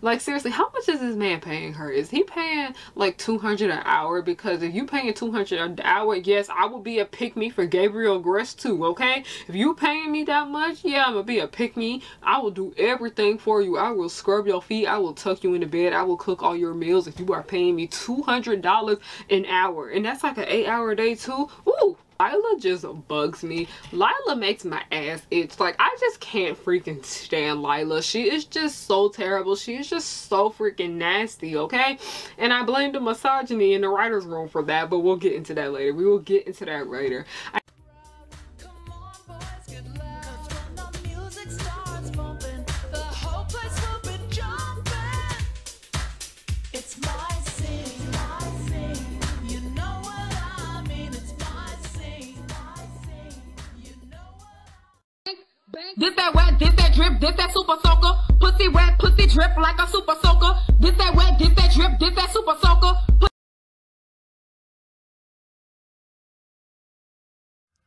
Like, seriously, how much is this man paying her? Is he paying like $200 an hour? Because if you paying $200 an hour, yes, I will be a pick-me for Gabriel Gress too, okay? If you paying me that much, yeah, I'm gonna be a pick-me. I will do everything for you. I will scrub your feet. I will tuck you in the bed. I will cook all your meals if you are paying me $200 an hour. And that's like an 8-hour day too. Ooh. Lila just bugs me. Lila makes my ass itch. Like, I just can't freaking stand Lila. She is just so terrible. She is just so freaking nasty, okay? And I blame the misogyny in the writer's room for that, but we'll get into that later. We will get into that later. This that wet, this that drip, this that super soaker. Pussy wet, pussy drip like a super soaker. This that wet, this that drip, this that super soaker.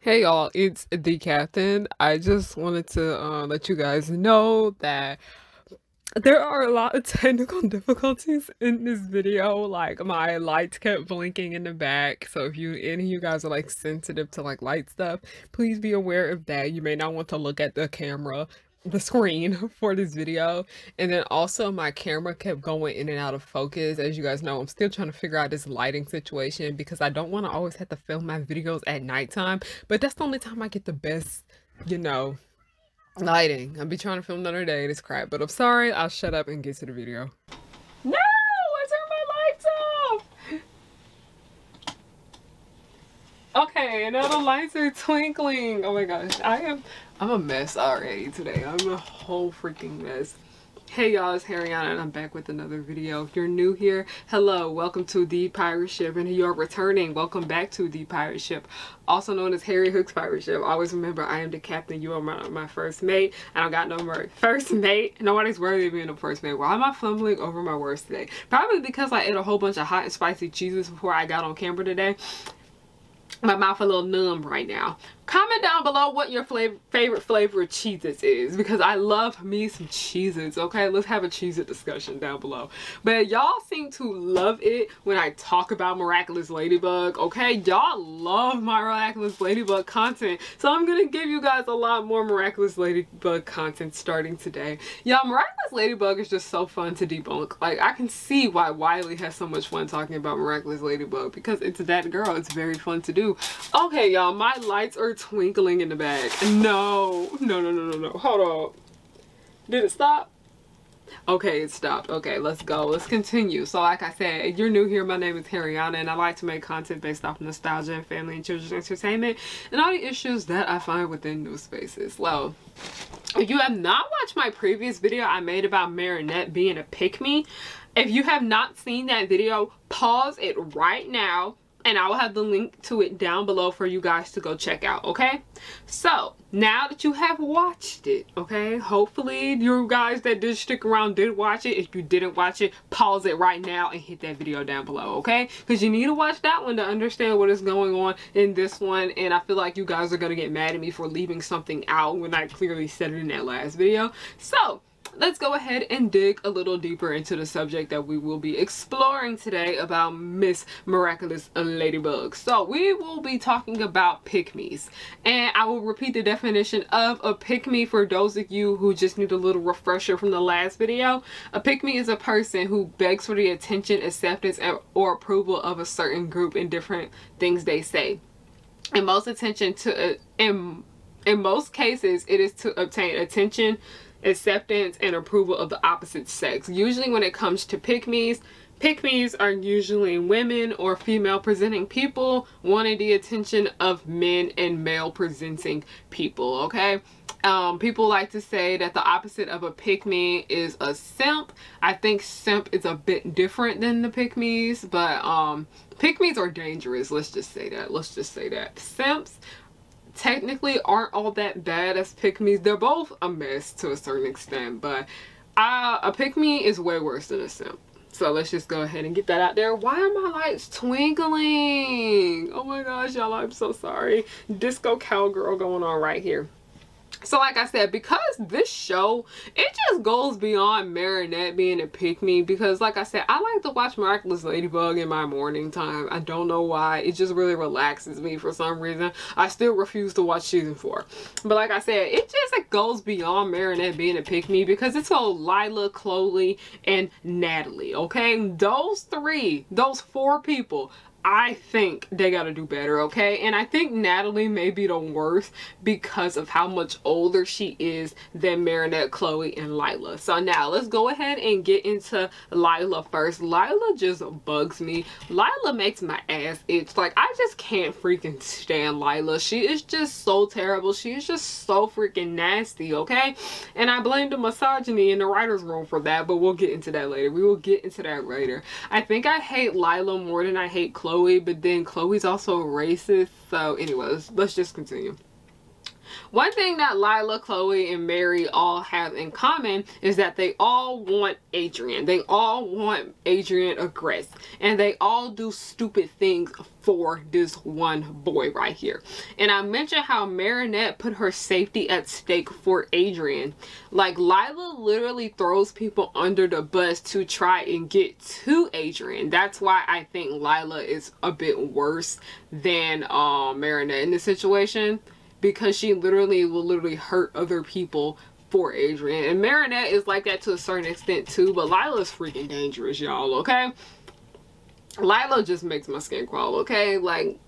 Hey y'all, it's the captain. I just wanted to let you guys know that there are a lot of technical difficulties in this video. Like, my lights kept blinking in the back, so if any of you guys are like sensitive to like light stuff, please be aware of that. You may not want to look at the screen for this video. And then also my camera kept going in and out of focus. As you guys know, I'm still trying to figure out this lighting situation because I don't want to always have to film my videos at nighttime, but that's the only time I get the best, you know, lighting. I'll be trying to film another day, this crap, but I'm sorry. I'll shut up and get to the video. No, I turned my lights off. Okay, now the lights are twinkling. Oh my gosh, I'm a mess already today. I'm a whole freaking mess. Hey y'all, it's Harriana and I'm back with another video. If you're new here, hello, welcome to The Pirate Ship, and if you're returning, welcome back to The Pirate Ship, also known as Harry Hook's Pirate Ship. Always remember, I am the captain, you are my first mate. I don't got no more first mate. Nobody's worthy of being a first mate. Why am I fumbling over my words today? Probably because I ate a whole bunch of hot and spicy cheeses before I got on camera today. My mouth a little numb right now. Comment down below what your favorite flavor of Cheez-Its is, because I love me some Cheez-Its, okay? Let's have a Cheez-It discussion down below. But y'all seem to love it when I talk about Miraculous Ladybug, okay? Y'all love my Miraculous Ladybug content, so I'm gonna give you guys a lot more Miraculous Ladybug content starting today. Y'all, Miraculous Ladybug is just so fun to debunk. Like, I can see why Wiley has so much fun talking about Miraculous Ladybug, because it's that girl. It's very fun to do. Okay, y'all, my lights are twinkling in the back. No. Hold on. Did it stop? Okay, it stopped. Okay, let's go. Let's continue. So like I said, if you're new here, my name is Harriana and I like to make content based off nostalgia and family and children's entertainment and all the issues that I find within new spaces. Well, if you have not watched my previous video I made about Marinette being a pick-me, if you have not seen that video, pause it right now. And I will have the link to it down below for you guys to go check out, okay? So, now that you have watched it, okay? Hopefully, you guys that did stick around did watch it. If you didn't watch it, pause it right now and hit that video down below, okay? Because you need to watch that one to understand what is going on in this one. And I feel like you guys are going to get mad at me for leaving something out when I clearly said it in that last video. So, let's go ahead and dig a little deeper into the subject that we will be exploring today about Miss Miraculous Ladybug. So we will be talking about pick-me's, and I will repeat the definition of a pick-me for those of you who just need a little refresher from the last video. A pick-me is a person who begs for the attention, acceptance, or approval of a certain group in different things they say. In most cases, it is to obtain attention, acceptance, and approval of the opposite sex. Usually when it comes to pick-me's are usually women or female presenting people wanting the attention of men and male presenting people, okay? People like to say that the opposite of a pick-me is a simp. I think simp is a bit different than the pick-me's, but pick-me's are dangerous. Let's just say that. Simps technically aren't all that bad as pick-me's. They're both a mess to a certain extent, but a pick-me is way worse than a simp. So let's just go ahead and get that out there. Why are my lights twinkling? Oh my gosh, y'all, I'm so sorry. Disco cowgirl going on right here. So like I said, because this show, it just goes beyond Marinette being a pick-me, because like I said, I like to watch Miraculous Ladybug in my morning time. I don't know why. It just really relaxes me for some reason. I still refuse to watch season 4. But like I said, it just like goes beyond Marinette being a pick-me, because it's all Lila, Chloe, and Natalie, okay? Those 4 people, I think they gotta do better, okay? And I think Natalie may be the worst because of how much older she is than Marinette, Chloe, and Lila. So now let's go ahead and get into Lila first. Lila just bugs me. Lila makes my ass itch. Like, I just can't freaking stand Lila. She is just so terrible. She is just so freaking nasty, okay? And I blame the misogyny in the writer's room for that, but we'll get into that later. We will get into that later. I think I hate Lila more than I hate Chloe, but then Chloe's also racist. So anyways, let's just continue. One thing that Lila, Chloe, and Mary all have in common is that they all want Adrien. They all want Adrien aggressed. And they all do stupid things for this one boy right here. And I mentioned how Marinette put her safety at stake for Adrien. Like, Lila literally throws people under the bus to try and get to Adrien. That's why I think Lila is a bit worse than Marinette in this situation, because she will hurt other people for Adrien. And Marinette is like that to a certain extent too, but Lila's freaking dangerous, y'all, okay? Lila just makes my skin crawl, okay? Like,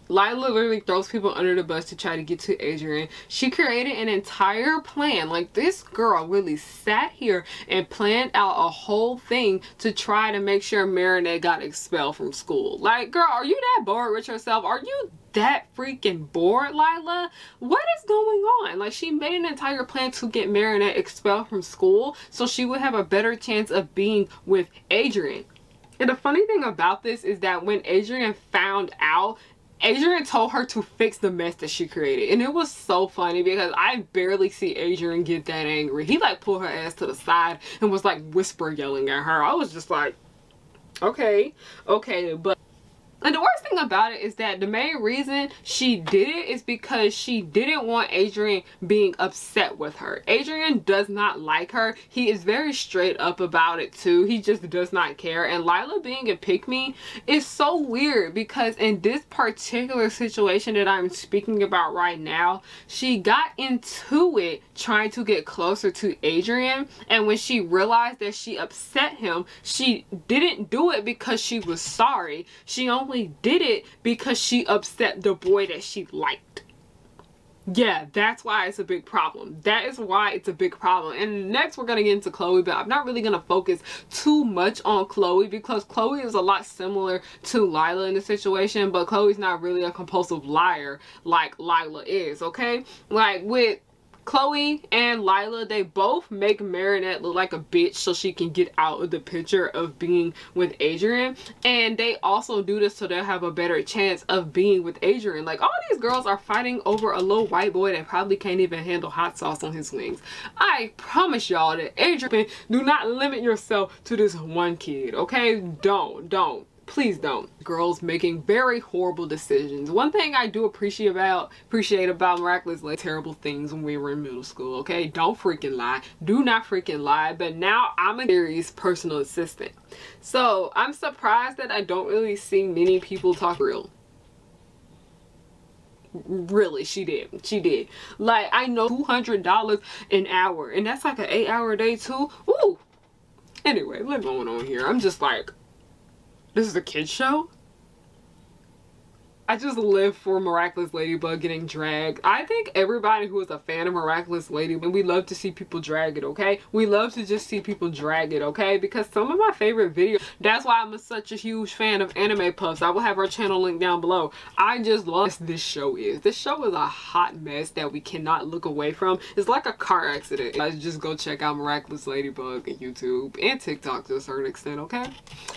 Lila literally throws people under the bus to try to get to Adrien. She created an entire plan. Like, this girl really sat here and planned out a whole thing to try to make sure Marinette got expelled from school. Like, girl, are you that bored with yourself? Are you that freaking bored, Lila? What is going on? Like, she made an entire plan to get Marinette expelled from school so she would have a better chance of being with Adrien. And the funny thing about this is that when Adrien found out, Adrien told her to fix the mess that she created. And it was so funny because I barely see Adrien get that angry. He like pulled her ass to the side and was like whisper yelling at her. I was just like, okay, but and the worst thing about it is that the main reason she did it is because she didn't want Adrien being upset with her. Adrien does not like her. He is very straight up about it too. He just does not care. And Lila being a pick-me is so weird because in this particular situation that I'm speaking about right now, she got into it trying to get closer to Adrien. And when she realized that she upset him, she didn't do it because she was sorry. She only did it because she upset the boy that she liked. Yeah, that's why it's a big problem. That is why it's a big problem. And next we're going to get into Chloe, but I'm not really going to focus too much on Chloe because Chloe is a lot similar to Lila in the situation, but Chloe's not really a compulsive liar like Lila is, okay? Like, with Chloe and Lila, they both make Marinette look like a bitch so she can get out of the picture of being with Adrien. And they also do this so they'll have a better chance of being with Adrien. Like, all these girls are fighting over a little white boy that probably can't even handle hot sauce on his wings. I promise y'all that Adrien, do not limit yourself to this one kid, okay? Don't. Please don't. Girls making very horrible decisions. One thing I do appreciate about Miraculous Ladybug, terrible things when we were in middle school, okay? Don't freaking lie. Do not freaking lie. But now I'm a Mary's personal assistant. So I'm surprised that I don't really see many people talk real. Really, she did. Like, I know $200 an hour, and that's like an 8-hour day too. Ooh. Anyway, what's going on here? I'm just like, this is a kid's show? I just live for Miraculous Ladybug getting dragged. I think everybody who is a fan of Miraculous Ladybug, we love to see people drag it, okay? We love to just see people drag it, okay? Because some of my favorite videos, that's why I'm such a huge fan of Anime Puffs. I will have her channel linked down below. I just love this show is. This show is a hot mess that we cannot look away from. It's like a car accident. Guys, just go check out Miraculous Ladybug on YouTube and TikTok to a certain extent, okay?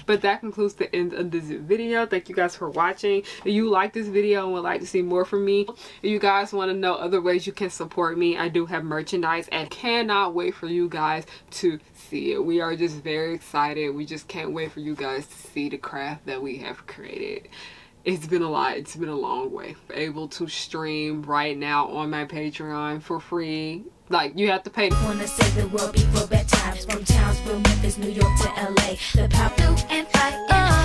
But that concludes the end of this video. Thank you guys for watching. If you like this video and would like to see more from me, if you guys want to know other ways you can support me, I do have merchandise and cannot wait for you guys to see it. We are just very excited. We just can't wait for you guys to see the craft that we have created. it's been a lot. It's been a long way. Able to stream right now on my Patreon for free. Like, you have to pay. Wanna save the world before bedtime. From Townsville, Memphis, New York to LA. The pop and I am